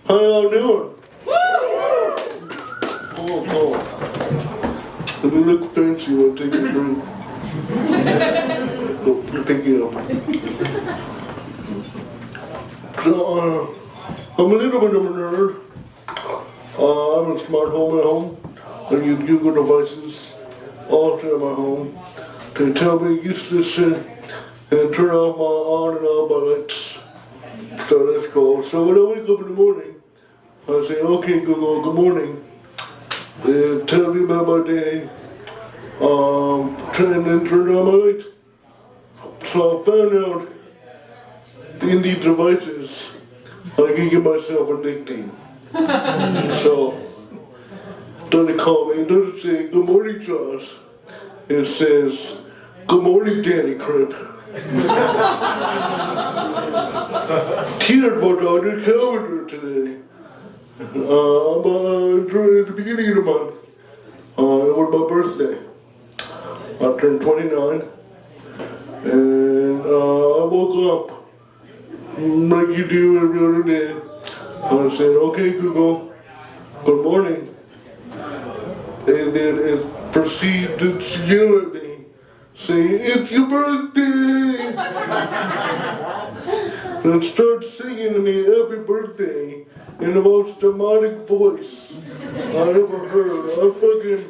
How y'all doing? Oh. Let me look fancy while I take a drink. Pick it up. So, I'm a little bit of a nerd. I'm a smart home at home. I use Google devices all through my home to tell me use this and turn off my on and off my lights. So that's cool. So when I wake up in the morning, I say, okay, Google, good morning. Tell me about my day. Turn on my lights. So I found out in these devices, I can give myself a nickname. So, doesn't call me, it doesn't say, good morning, Josh. It says, good morning, Danny Crip. Peanut butter on the calendar today. At the beginning of the month. It was my birthday. I turned 29. And I woke up like you do every other day. I said, okay, Google, good morning. And then it proceeded to yell at me, saying, it's your birthday! And start singing to me happy birthday in the most demonic voice I ever heard. I'm fucking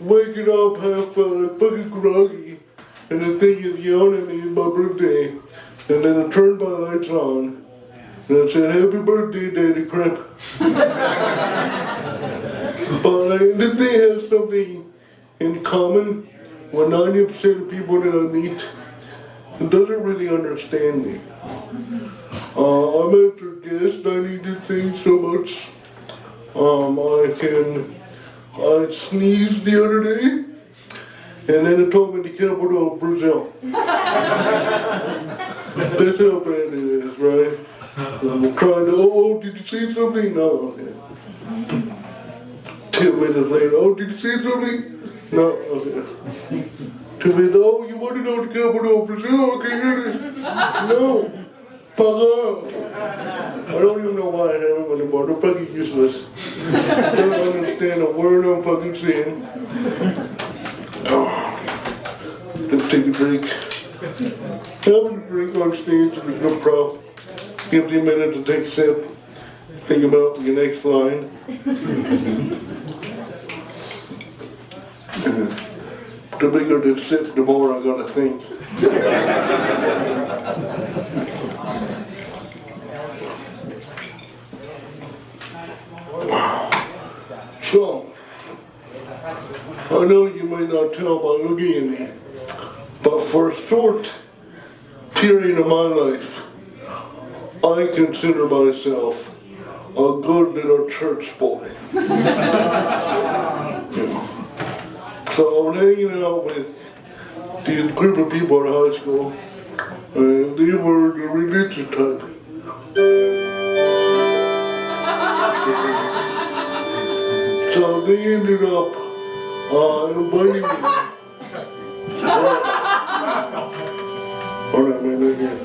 waking up half fucking groggy, and the thing is yelling at me it's my birthday. And then I turned my lights on, and I said, happy birthday, Danny Crip. But this thing has something in common with 90% of people that I meet. It doesn't really understand me. I'm after guest, I need this thing so much. I sneezed the other day, and then it told me the capital of Brazil. That's how bad it is, right? I'm trying to, did you see something? No, okay. 10 minutes later, did you see something? No, okay. 2 minutes, you want to know the capital of Brazil? Okay, here it is. No, fuck off. I don't even know why I have them anymore. They're fucking useless. They don't understand a word I'm fucking saying. Let's take a drink. Having a drink on stage is a good prop. Gives you a minute to take a sip. Think about your next line. The bigger the sip, the more I gotta think. So, I know you may not tell by looking at me, but for a short period of my life, I consider myself a good little church boy. So I was hanging out with this group of people in high school, and they were the religious type. So they ended up inviting me. Hold on, man, right here.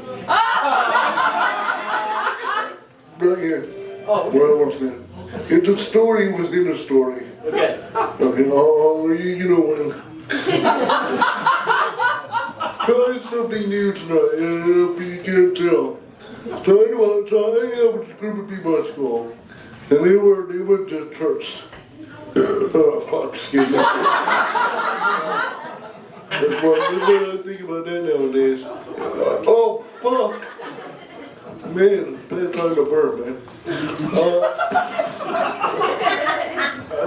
Right here. Where I was then. It's a story within a story. Okay. Okay, you know when. Try something new tonight, if you can't tell. So anyway, I hang out with a group of people at school, and they went to church. Oh, fuck, excuse me. That's what I think about that nowadays. Oh, fuck. Man, bad time to burn, man.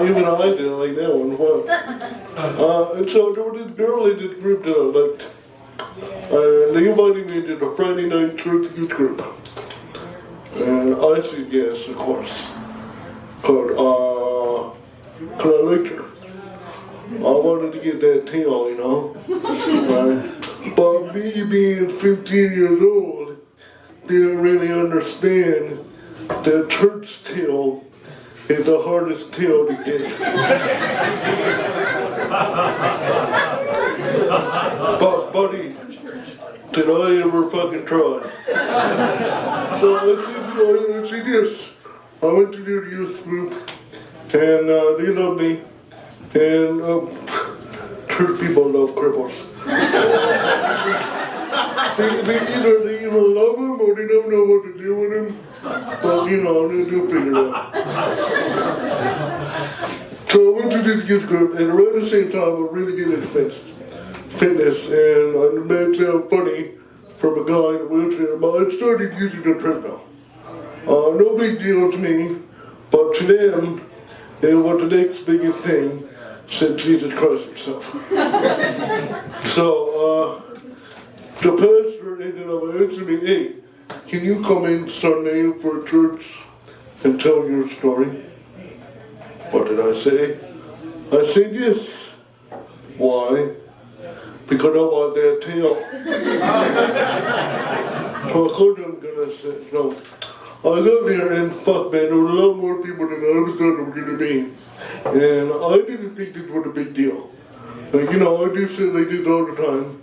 Even I didn't like that one. Wow. And so there was this girl in this group that I liked. They invited me to the Friday night church youth group. And I said yes, of course. Cause I liked her. I wanted to get that tail, you know. Right? But me being 15 years old, didn't really understand that church tail is the hardest tail to get. But buddy, did I ever fucking try? So I said yes. I went to their youth group, and they love me, and church people love cripples. they either love him or they don't know what to do with him, but they'll figure it out. So I went to this youth group, and around the same time I was really getting into fitness, and it may sound funny from a guy in a wheelchair, but I started using the treadmill. No big deal to me, but to them, it was the next biggest thing since Jesus Christ himself. So, the pastor ended up asking me, hey, can you come in Sunday for church and tell your story? What did I say? I said yes. Why? Because I want that tail. So I told him, gonna say, no. I got there and fuck man, there were a lot more people than I ever thought there were gonna be. And I didn't think this was a big deal. Like, I do shit like this all the time.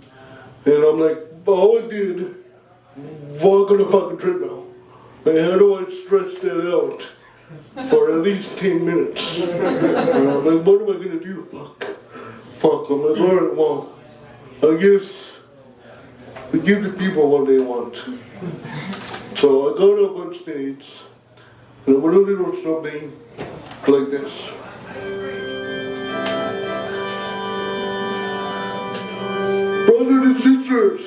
And I'm like, all I did, walk on a fucking treadmill. Like, how do I stretch that out for at least 10 minutes? And I'm like, what am I gonna do? Fuck, I'm like, alright, well, I guess we give the people what they want. So I got up on stage, and I went a little something like this. Brothers and sisters,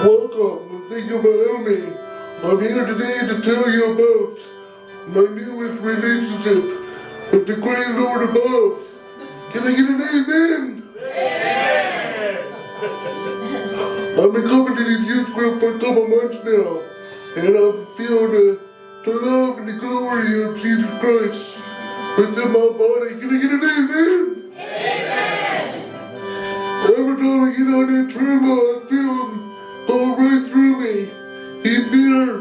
welcome and thank you for having me. I'm here today to tell you about my newest relationship with the great Lord above. Can I get an amen? I've been coming to this youth group for a couple months now, and I feel the love and the glory of Jesus Christ within my body. Can I get an amen? Amen! Every time I get on that treadmill, I feel him go right through me. He's there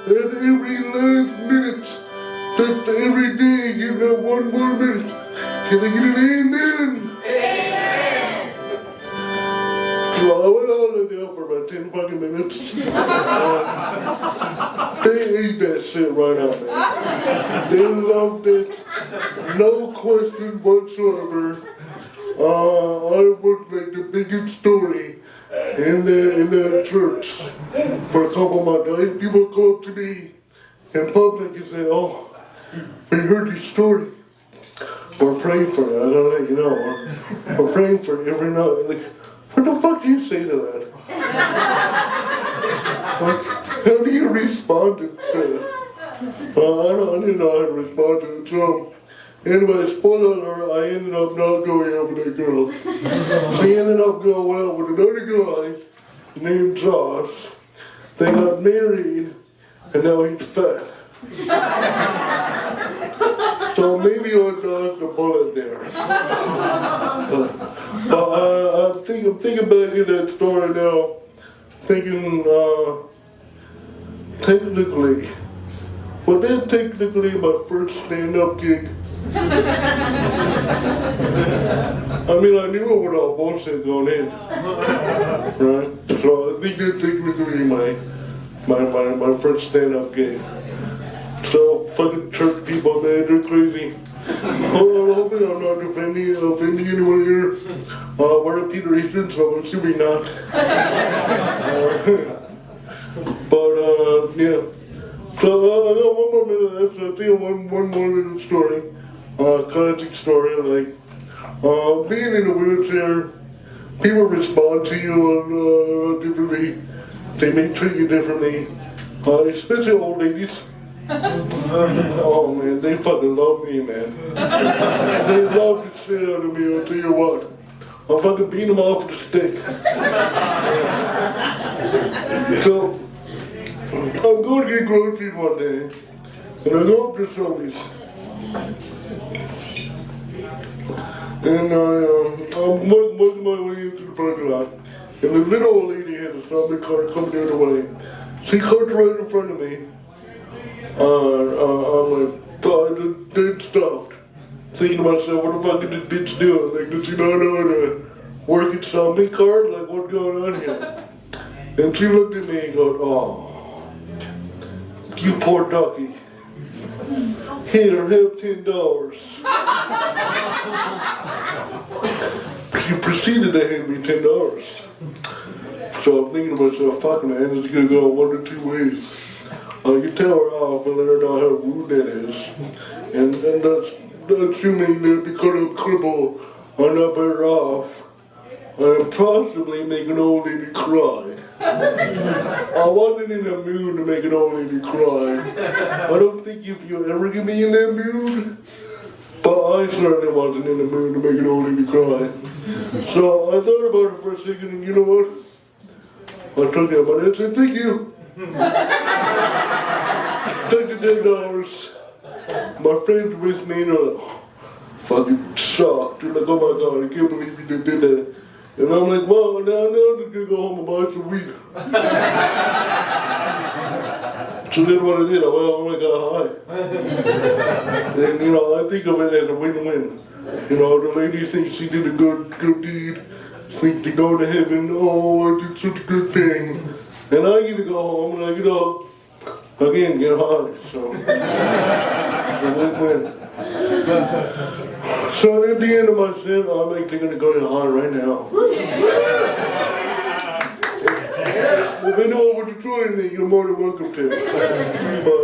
at every last minute, just every day, give that 1 more minute. Can I get an amen? Amen! So I went on there for about 10 fucking minutes. They ate that shit right out, man. They loved it. No question whatsoever. I was like the biggest story in the church for a couple months. I had people come up to me in public and say, oh, we heard your story. We're praying for you. I gotta let you know. We're praying for you every night. Like, what the fuck do you say to that? Like, how do you respond to that? I didn't know how to respond to it. So, anyway, spoiler alert, I ended up not going out with that girl. She ended up going out with another guy named Josh. They got married, and now he's fat. So maybe I dodged the bullet there. But I'm thinking back in that story now, thinking technically, well then technically my first stand-up gig. I mean, I knew what all bullshit going in, right? So I think that's technically my first stand-up gig. So fucking church people, man, they're crazy. Hopefully I'm not offending anyone here. We're at Peter Eastern, so I'm assuming not. Yeah. So I got 1 more minute left, so I think one more little story. Classic story, like, being in a wheelchair, people respond to you differently. They may treat you differently, especially old ladies. Oh man, they fucking love me, man. They love the shit out of me, I'll tell you what. I'll fucking beat them off with a stick. So, I'm going to get groceries one day, and I go up to Sobeys. And I'm working my way into the parking lot, and the little old lady had a zombie car coming the other way. She cuts right in front of me. I'm like, God, then stopped. Thinking to myself, what the fuck is this bitch doing? Like, does she not know how to work at zombie cars? Like, what's going on here? And she looked at me and goes, oh, You poor ducky. Here, have $10. He proceeded to hand me $10. So I'm thinking to myself, fuck man, it's gonna go one or two ways. You tell her off and let her know how rude that is. And that's assuming that because I'm crippled, I'm not better off. I'm possibly make an old lady cry. I wasn't in the mood to make an old lady cry. I don't think if you're ever gonna be in that mood, but I certainly wasn't in the mood to make an old lady cry. So I thought about it for a second, and you know what? I took that money and said, thank you. Take the $10. My friends with me and fucking shocked. They're like, oh my God, I can't believe you did that. And I'm like, well, now I'm just gonna go home and buy some weed. So then what I did, I got high. And you know, I think of it as a win-win. You know, the lady thinks she did a good deed, thinks to go to heaven, oh, I did such a good thing. And I get to go home and I get up, again, get high. So, it's a win-win. So at the end of my set, I'm actually going to go to high right now. If anyone would to join me, you're more than welcome to. But